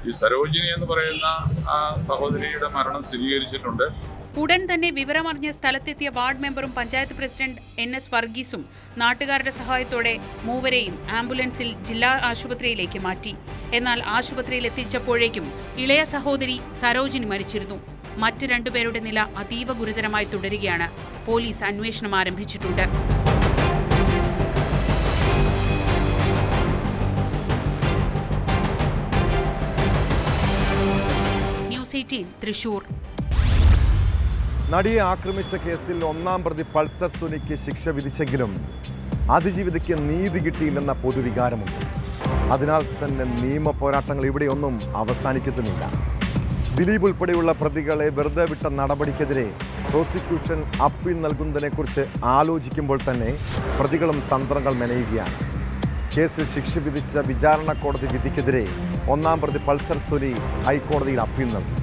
ഈ സരോജിനി എന്ന് പറയുന്ന ആ സഹോദരിയുടെ മരണം സ്ഥിരീകരിച്ചിട്ടുണ്ട്. ഉടൻ തന്നെ വിവരമറിഞ്ഞ് സ്ഥലത്തെത്തിയ വാർഡ് മെമ്പറും പഞ്ചായത്ത് പ്രസിഡന്റ് NS വർഗീസും നാട്ടുകാരുടെ സഹായത്തോടെ മൂവരെയും ആംബുലൻസിൽ ജില്ലാ ആശുപത്രിയിലേക്ക് മാറ്റി. എന്നാൽ ആശുപത്രിയിൽ എത്തിച്ചപ്പോഴേക്കും ഇളയ സഹോദരി സരോജിനി മരിച്ചിരുന്നു. മറ്റ് രണ്ടുപേരുടെ നില അതീവ ഗുരുതരമായി തുടരുകയാണ്. പോലീസ് അന്വേഷണം ആരംഭിച്ചിട്ടുണ്ട്. ന്യൂസ് 18 തൃശൂർ. നടിയെ ആക്രമിച്ച കേസിൽ ഒന്നാം പ്രതി പൾസർ സുനിക്ക് ശിക്ഷ വിധിച്ചെങ്കിലും അതിജീവിതയ്ക്ക് നീതി കിട്ടിയില്ലെന്ന പൊതുവികാരമുണ്ട്. അതിനാൽ തന്നെ നിയമ പോരാട്ടങ്ങൾ ഇവിടെയൊന്നും അവസാനിക്കുന്നില്ല. ദിലീപ് ഉൾപ്പെടെയുള്ള പ്രതികളെ വെറുതെ വിട്ട നടപടിക്കെതിരെ പ്രോസിക്യൂഷൻ അപ്പീൽ നൽകുന്നതിനെക്കുറിച്ച് ആലോചിക്കുമ്പോൾ തന്നെ പ്രതികളും തന്ത്രങ്ങൾ മെനയുകയാണ്. കേസിൽ ശിക്ഷ വിധിച്ച വിചാരണ കോടതി വിധിക്കെതിരെ ഒന്നാം പ്രതി പൾസർ സുനി ഹൈക്കോടതിയിൽ അപ്പീൽ നൽകി.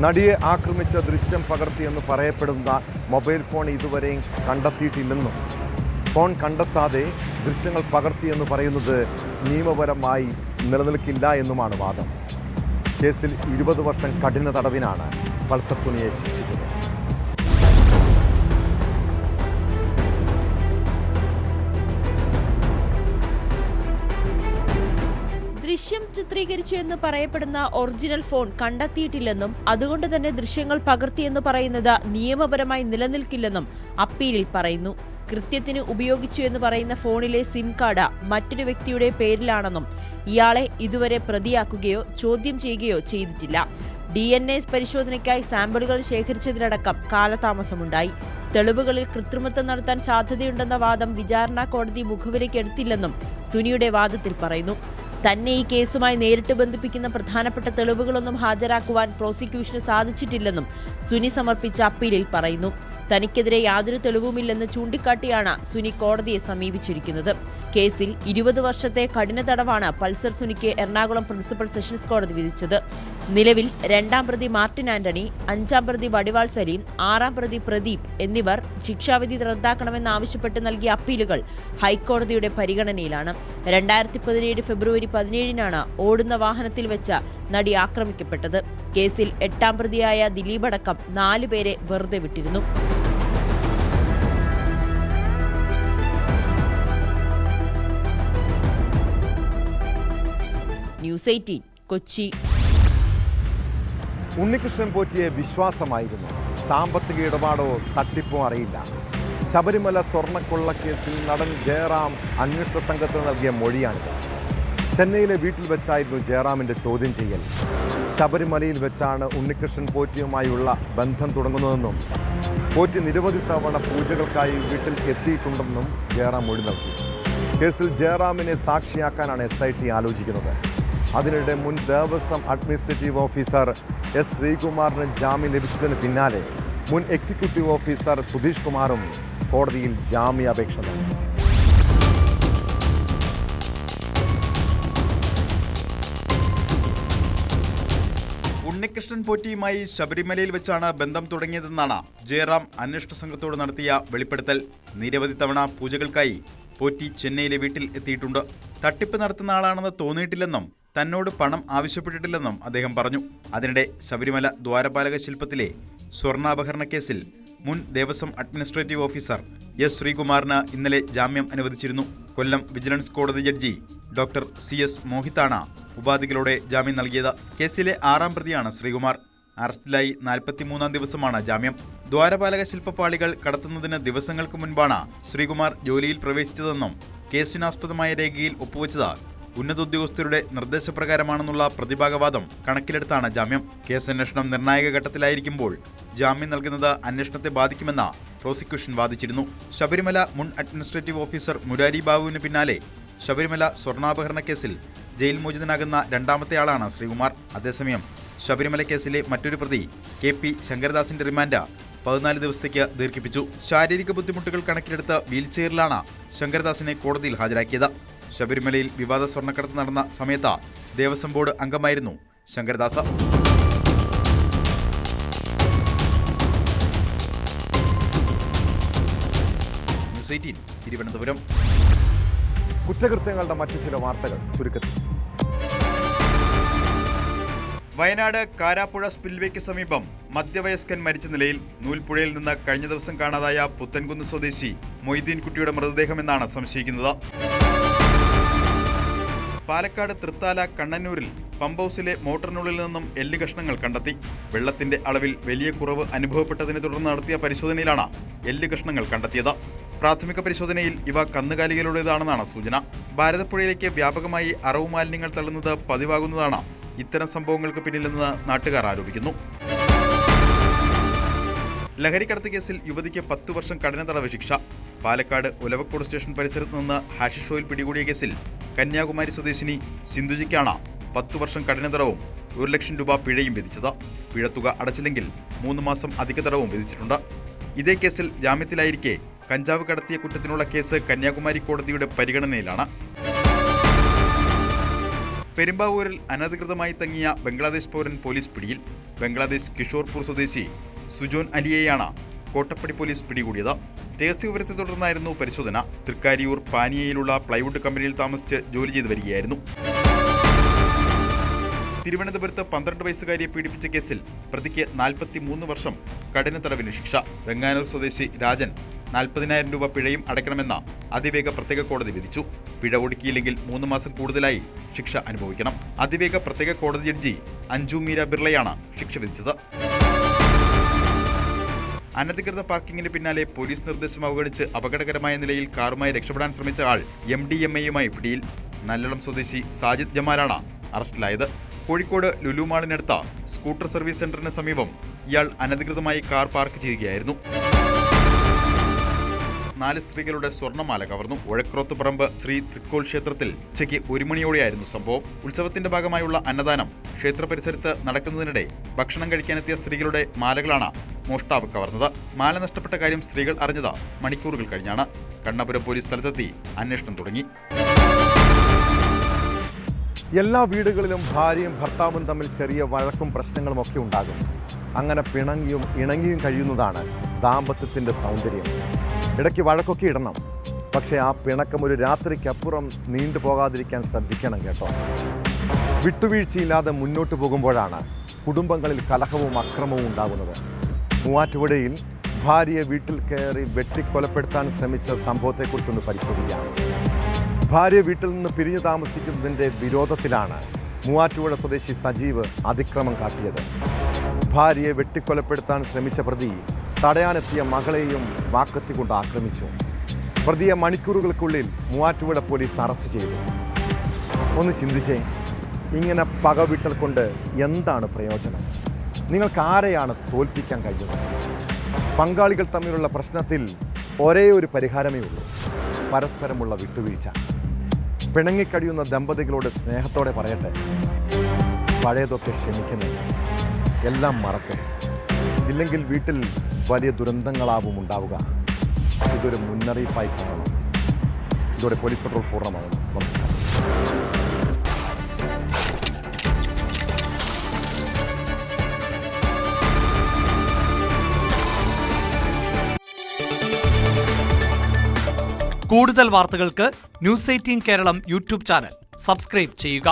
നടിയെ ആക്രമിച്ച ദൃശ്യം പകർത്തിയെന്ന് പറയപ്പെടുന്ന മൊബൈൽ ഫോൺ ഇതുവരെയും കണ്ടെത്തിയിട്ടില്ലെന്നും ഫോൺ കണ്ടെത്താതെ ദൃശ്യങ്ങൾ പകർത്തിയെന്ന് പറയുന്നത് നിയമപരമായി നിലനിൽക്കില്ല എന്നുമാണ് വാദം. കേസിൽ 20 വർഷം കഠിന തടവിനാണ് പൾസർ സുനിയെ ശിക്ഷിച്ചത്. ദൃശ്യം ചിത്രീകരിച്ചു എന്ന് പറയപ്പെടുന്ന ഒറിജിനൽ ഫോൺ കണ്ടെത്തിയിട്ടില്ലെന്നും അതുകൊണ്ട് തന്നെ ദൃശ്യങ്ങൾ പകർത്തിയെന്ന് പറയുന്നത് നിയമപരമായി നിലനിൽക്കില്ലെന്നും അപ്പീലിൽ പറയുന്നു. കൃത്യത്തിന് ഉപയോഗിച്ചു എന്ന് പറയുന്ന ഫോണിലെ സിം കാർഡ് മറ്റൊരു വ്യക്തിയുടെ പേരിലാണെന്നും ഇയാളെ ഇതുവരെ പ്രതിയാക്കുകയോ ചോദ്യം ചെയ്യുകയോ ചെയ്തിട്ടില്ല. DNA പരിശോധനയ്ക്കായി സാമ്പിളുകൾ ശേഖരിച്ചതിലടക്കം കാലതാമസമുണ്ടായി. തെളിവുകളിൽ കൃത്രിമത്വം നടത്താൻ സാധ്യതയുണ്ടെന്ന വാദം വിചാരണ കോടതി മുഖവിലയ്ക്കെടുത്തില്ലെന്നും സുനിയുടെ വാദത്തിൽ പറയുന്നു. തന്നെ ഈ കേസുമായി നേരിട്ട് ബന്ധിപ്പിക്കുന്ന പ്രധാനപ്പെട്ട തെളിവുകളൊന്നും ഹാജരാക്കുവാൻ പ്രോസിക്യൂഷന് സാധിച്ചിട്ടില്ലെന്നും സുനി സമർപ്പിച്ച അപ്പീലിൽ പറയുന്നു. തനിക്കെതിരെ യാതൊരു തെളിവുമില്ലെന്ന് ചൂണ്ടിക്കാട്ടിയാണ് സുനി കോടതിയെ സമീപിച്ചിരിക്കുന്നത്. കേസിൽ 20 വർഷത്തെ കഠിന തടവാണ് പൾസർ സുനിക്ക് എറണാകുളം പ്രിൻസിപ്പൽ സെഷൻസ് കോടതി വിധിച്ചത്. നിലവിൽ 2ാം പ്രതി മാർട്ടിൻ ആന്റണി, 5ാം പ്രതി വടിവാൾ സലീം, 6ാം പ്രതി പ്രദീപ് എന്നിവർ ശിക്ഷാവിധി റദ്ദാക്കണമെന്നാവശ്യപ്പെട്ട് നൽകിയ അപ്പീലുകൾ ഹൈക്കോടതിയുടെ പരിഗണനയിലാണ്. 2017 ഫെബ്രുവരി 17-നാണ് ഓടുന്ന വാഹനത്തിൽ വെച്ച് നടി ആക്രമിക്കപ്പെട്ടത്. കേസിൽ 8ാം പ്രതിയായ ദിലീപ് അടക്കം 4 പേരെ വെറുതെ വിട്ടിരുന്നു. ന്യൂസ് 18 കൊച്ചി. ഉണ്ണികൃഷ്ണൻ പോറ്റിയെ വിശ്വാസമായിരുന്നു. സാമ്പത്തിക ഇടപാടോ തട്ടിപ്പോ അറിയില്ല. ശബരിമല സ്വർണ്ണക്കൊള്ള കേസിൽ നടൻ ജയറാം അന്വേഷണ സംഘത്തിന് നൽകിയ മൊഴിയാണിത്. ചെന്നൈയിലെ വീട്ടിൽ വെച്ചായിരുന്നു ജയറാമിൻ്റെ ചോദ്യം ചെയ്യൽ. ശബരിമലയിൽ വെച്ചാണ് ഉണ്ണികൃഷ്ണൻ പോറ്റിയുമായുള്ള ബന്ധം തുടങ്ങുന്നതെന്നും പോറ്റി നിരവധി തവണ പൂജകൾക്കായി വീട്ടിൽ എത്തിയിട്ടുണ്ടെന്നും ജയറാം മൊഴി നൽകി. കേസിൽ ജയറാമിനെ സാക്ഷിയാക്കാനാണ് SIT ആലോചിക്കുന്നത്. അതിനിടെ മുൻ ദേവസ്വം അഡ്മിനിസ്ട്രേറ്റീവ് ഓഫീസർ S. ശ്രീകുമാറിന് ജാമ്യം ലഭിച്ചതിന് പിന്നാലെ മുൻ എക്സിക്യൂട്ടീവ് ഓഫീസർ സുധീഷ് കുമാറും കോടതിയിൽ ജാമ്യാപേക്ഷ നൽകി. ഉണ്ണികൃഷ്ണൻ പോറ്റിയുമായി ശബരിമലയിൽ വെച്ചാണ് ബന്ധം തുടങ്ങിയതെന്നാണ് ജയറാം അന്വേഷണ സംഘത്തോട് നടത്തിയ വെളിപ്പെടുത്തൽ. നിരവധി തവണ പൂജകൾക്കായി പോറ്റി ചെന്നൈയിലെ വീട്ടിൽ എത്തിയിട്ടുണ്ട്. തട്ടിപ്പ് നടത്തുന്ന ആളാണെന്ന് തോന്നിയിട്ടില്ലെന്നും തന്നോട് പണം ആവശ്യപ്പെട്ടിട്ടില്ലെന്നും അദ്ദേഹം പറഞ്ഞു. അതിനിടെ ശബരിമല ദ്വാരപാലക ശില്പത്തിലെ സ്വർണ്ണാപഹരണ കേസിൽ മുൻ ദേവസ്വം അഡ്മിനിസ്ട്രേറ്റീവ് ഓഫീസർ S. ശ്രീകുമാറിന് ഇന്നലെ ജാമ്യം അനുവദിച്ചിരുന്നു. കൊല്ലം വിജിലൻസ് കോടതി ജഡ്ജി ഡോക്ടർ CS. മോഹിത്താണ് ഉപാധികളോടെ ജാമ്യം നൽകിയത്. കേസിലെ 6ാം പ്രതിയാണ് ശ്രീകുമാർ. അറസ്റ്റിലായി 43ാം ദിവസമാണ് ജാമ്യം. ദ്വാരപാലക ശില്പപാളികൾ കടത്തുന്നതിന് ദിവസങ്ങൾക്ക് മുൻപാണ് ശ്രീകുമാർ ജോലിയിൽ പ്രവേശിച്ചതെന്നും കേസിനാസ്പദമായ രേഖയിൽ ഒപ്പുവെച്ചത് ഉന്നത ഉദ്യോഗസ്ഥരുടെ നിർദ്ദേശപ്രകാരമാണെന്നുള്ള പ്രതിഭാഗവാദം കണക്കിലെടുത്താണ് ജാമ്യം. കേസന്വേഷണം നിർണായക ഘട്ടത്തിലായിരിക്കുമ്പോൾ ജാമ്യം നൽകുന്നത് അന്വേഷണത്തെ ബാധിക്കുമെന്ന് പ്രോസിക്യൂഷൻ വാദിച്ചിരുന്നു. ശബരിമല മുൻ അഡ്മിനിസ്ട്രേറ്റീവ് ഓഫീസർ മുരാരി ബാബുവിന് പിന്നാലെ ശബരിമല സ്വർണ്ണാപഹരണ കേസിൽ ജയിൽ മോചിതനാകുന്ന 2ാമത്തെ ആളാണ് ശ്രീകുമാർ. അതേസമയം ശബരിമല കേസിലെ മറ്റൊരു പ്രതി KP ശങ്കരദാസിന്റെ റിമാൻഡ് 14 ദിവസത്തേക്ക് ദീർഘിപ്പിച്ചു. ശാരീരിക ബുദ്ധിമുട്ടുകൾ കണക്കിലെടുത്ത് വീൽചെയറിലാണ് ശങ്കരദാസിനെ കോടതിയിൽ ഹാജരാക്കിയത്. ശബരിമലയിൽ വിവാദ സ്വർണ്ണക്കടത്ത് നടന്ന സമയത്ത് ദേവസ്വം ബോർഡ് അംഗമായിരുന്നു ശങ്കരദാസ്. ന്യൂസ് 18 തിരുവനന്തപുരം. കുറ്റകൃത്യങ്ങളുടെ മറ്റു ചില വാർത്തകൾ ചുരുക്കത്തിൽ. വയനാട് കാരാപ്പുഴ സ്പിൽവേക്ക് സമീപം മധ്യവയസ്കൻ മരിച്ച നിലയിൽ നൂൽപ്പുഴയിൽ നിന്ന് കഴിഞ്ഞ ദിവസം കാണാതായ പുത്തൻകുന്ന് സ്വദേശി മൊയ്തീൻ കുട്ടിയുടെ മൃതദേഹമെന്നാണ് സംശയിക്കുന്നത്. പാലക്കാട് തൃത്താല കണ്ണന്നൂരിൽ പമ്പ് ഹൗസിലെ മോട്ടറിനുള്ളിൽ നിന്നും എല്ല് കഷ്ണങ്ങൾ കണ്ടെത്തി. വെള്ളത്തിന്റെ അളവിൽ വലിയ കുറവ് അനുഭവപ്പെട്ടതിനെ തുടർന്ന് നടത്തിയ പരിശോധനയിലാണ് എല്ല് കഷ്ണങ്ങൾ കണ്ടെത്തിയത്. പ്രാഥമിക പരിശോധനയിൽ ഇവ കന്നുകാലികളുടേതാണെന്നാണ് സൂചന. ഭാരതപ്പുഴയിലേക്ക് വ്യാപകമായി അറവു മാലിന്യങ്ങൾ തള്ളുന്നത് പതിവാകുന്നതാണ് ഇത്തരം സംഭവങ്ങൾക്ക് പിന്നിലെന്ന് നാട്ടുകാർ ആരോപിക്കുന്നു. ലഹരിക്കടത്ത് കേസിൽ യുവതിക്ക് 10 വർഷം കഠിന തടവ് ശിക്ഷ. പാലക്കാട് ഒലവക്കോട് സ്റ്റേഷൻ പരിസരത്ത് നിന്ന് ഹാഷിഷ് ഓയിൽ പിടികൂടിയ കേസിൽ കന്യാകുമാരി സ്വദേശിനി സിന്ധുജിക്കാണ് 10 വർഷം കഠിന തടവും 1 ലക്ഷം രൂപ പിഴയും വിധിച്ചത്. പിഴത്തുക അടച്ചില്ലെങ്കിൽ 3 മാസം അധിക തടവും വിധിച്ചിട്ടുണ്ട്. ഇതേ കേസിൽ ജാമ്യത്തിലായിരിക്കെ കഞ്ചാവ് കടത്തിയ കുറ്റത്തിനുള്ള കേസ് കന്യാകുമാരി കോടതിയുടെ പരിഗണനയിലാണ്. പെരുമ്പാവൂരിൽ അനധികൃതമായി തങ്ങിയ ബംഗ്ലാദേശ് പൗരൻ പോലീസ് പിടിയിൽ. ബംഗ്ലാദേശ് കിഷോർപൂർ സ്വദേശി സുജോൻ അലിയെയാണ് കോട്ടപ്പടി പോലീസ് പിടികൂടിയത്. രഹസ്യവിവരത്തെ തുടർന്നായിരുന്നു പരിശോധന. തൃക്കാരിയൂർ പാനിയയിലുള്ള പ്ലൈവുഡ് കമ്പനിയിൽ താമസിച്ച് ജോലി ചെയ്തു വരികയായിരുന്നു. തിരുവനന്തപുരത്ത് 12 വയസ്സുകാരിയെ പീഡിപ്പിച്ച കേസിൽ പ്രതിക്ക് 43 വർഷം കഠിന തടവിന് ശിക്ഷ. വെങ്ങാനൂർ സ്വദേശി രാജൻ 40,000 രൂപ പിഴയും അടയ്ക്കണമെന്ന് അതിവേഗ പ്രത്യേക കോടതി വിധിച്ചു. പിഴ ഒടുക്കിയില്ലെങ്കിൽ 3 മാസം കൂടുതലായി ശിക്ഷ അനുഭവിക്കണം. അതിവേഗ പ്രത്യേക കോടതി ജഡ്ജി അഞ്ജു മീര ബിർളയാണ് ശിക്ഷ വിധിച്ചത്. അനധികൃത പാർക്കിങ്ങിന് പിന്നാലെ പോലീസ് നിർദ്ദേശം അവഗണിച്ച് അപകടകരമായ നിലയിൽ കാറുമായി രക്ഷപ്പെടാൻ ശ്രമിച്ച ആൾ MDMA-യുമായി പിടിയിൽ. നല്ലളം സ്വദേശി സാജിദ് ജമാലാണ് അറസ്റ്റിലായത്. കോഴിക്കോട് ലുലു മാളിനടുത്ത സ്കൂട്ടർ സർവീസ് സെന്ററിന് സമീപം ഇയാൾ അനധികൃതമായി കാർ പാർക്ക് ചെയ്യുകയായിരുന്നു. 4 സ്ത്രീകളുടെ സ്വർണ്ണമാല കവർന്നു. ഒഴക്രോത്തുപറമ്പ് ശ്രീ തൃക്കോൾ ക്ഷേത്രത്തിൽ ഉച്ചയ്ക്ക് 1 മണിയോടെയായിരുന്നു സംഭവം. ഉത്സവത്തിന്റെ ഭാഗമായുള്ള അന്നദാനം ക്ഷേത്ര പരിസരത്ത് നടക്കുന്നതിനിടെ ഭക്ഷണം കഴിക്കാനെത്തിയ സ്ത്രീകളുടെ മാലകളാണ് മോഷ്ടാവ് കവർന്നത്. മാല നഷ്ടപ്പെട്ട കാര്യം സ്ത്രീകൾ അറിഞ്ഞത് മണിക്കൂറുകൾ കഴിഞ്ഞാണ്. കണ്ണപുരം പോലീസ് സ്ഥലത്തെത്തി അന്വേഷണം തുടങ്ങി. എല്ലാ വീടുകളിലും ഭാര്യയും ഭർത്താവും തമ്മിൽ ചെറിയ വഴക്കും പ്രശ്നങ്ങളും ഒക്കെ ഉണ്ടാകും. അങ്ങനെ പിണങ്ങിയും ഇണങ്ങിയും കഴിയുന്നതാണ് ദാമ്പത്യത്തിൻ്റെ സൗന്ദര്യം. ഇടയ്ക്ക് വഴക്കൊക്കെ ഇടണം, പക്ഷേ ആ പിണക്കം ഒരു രാത്രിക്കപ്പുറം നീണ്ടുപോകാതിരിക്കാൻ ശ്രദ്ധിക്കണം കേട്ടോ. വിട്ടുവീഴ്ചയില്ലാതെ മുന്നോട്ട് പോകുമ്പോഴാണ് കുടുംബങ്ങളിൽ കലഹവും അക്രമവും ഉണ്ടാകുന്നത്. മൂവാറ്റുപുഴയിൽ ഭാര്യയെ വീട്ടിൽ കയറി വെട്ടിക്കൊലപ്പെടുത്താൻ ശ്രമിച്ച സംഭവത്തെക്കുറിച്ചൊന്ന് പരിശോധിക്കാം. ഭാര്യ വീട്ടിൽ നിന്ന് പിരിഞ്ഞു താമസിക്കുന്നതിൻ്റെ വിരോധത്തിലാണ് മൂവാറ്റുപുഴ സ്വദേശി സജീവ് അതിക്രമം കാട്ടിയത്. ഭാര്യയെ വെട്ടിക്കൊലപ്പെടുത്താൻ ശ്രമിച്ച പ്രതി തടയാനെത്തിയ മകളെയും വാക്കത്തി കൊണ്ട് ആക്രമിച്ചു. പ്രതിയെ മണിക്കൂറുകൾക്കുള്ളിൽ മൂവാറ്റുപുഴ പോലീസ് അറസ്റ്റ് ചെയ്തു. ഒന്ന് ചിന്തിച്ചേ, ഇങ്ങനെ പകവിട്ടൽ കൊണ്ട് എന്താണ് പ്രയോജനം? നിങ്ങൾക്ക് ആരെയാണ് തോൽപ്പിക്കാൻ കഴിയുന്നത്? പങ്കാളികൾ തമ്മിലുള്ള പ്രശ്നത്തിൽ ഒരേ ഒരു പരിഹാരമേ ഉള്ളൂ: പരസ്പരമുള്ള വിട്ടുവീഴ്ച. പിണങ്ങിക്കഴിയുന്ന ദമ്പതികളോട് സ്നേഹത്തോടെ പറയട്ടെ, പഴയതൊക്കെ ക്ഷമിക്കുന്നു, എല്ലാം മറക്കേ. ഇല്ലെങ്കിൽ വീട്ടിൽ വലിയ ദുരന്തങ്ങളാവും ഉണ്ടാവുക. ഇതൊരു മുന്നറിയിപ്പായി കാണണം. ഇതോടെ പോലീസ് പെട്രോൾ പൂർണ്ണമാകുന്നു. നമസ്കാരം. കൂടുതൽ വാർത്തകൾക്ക് News 18 Keralam YouTube channel subscribe ചെയ്യുക.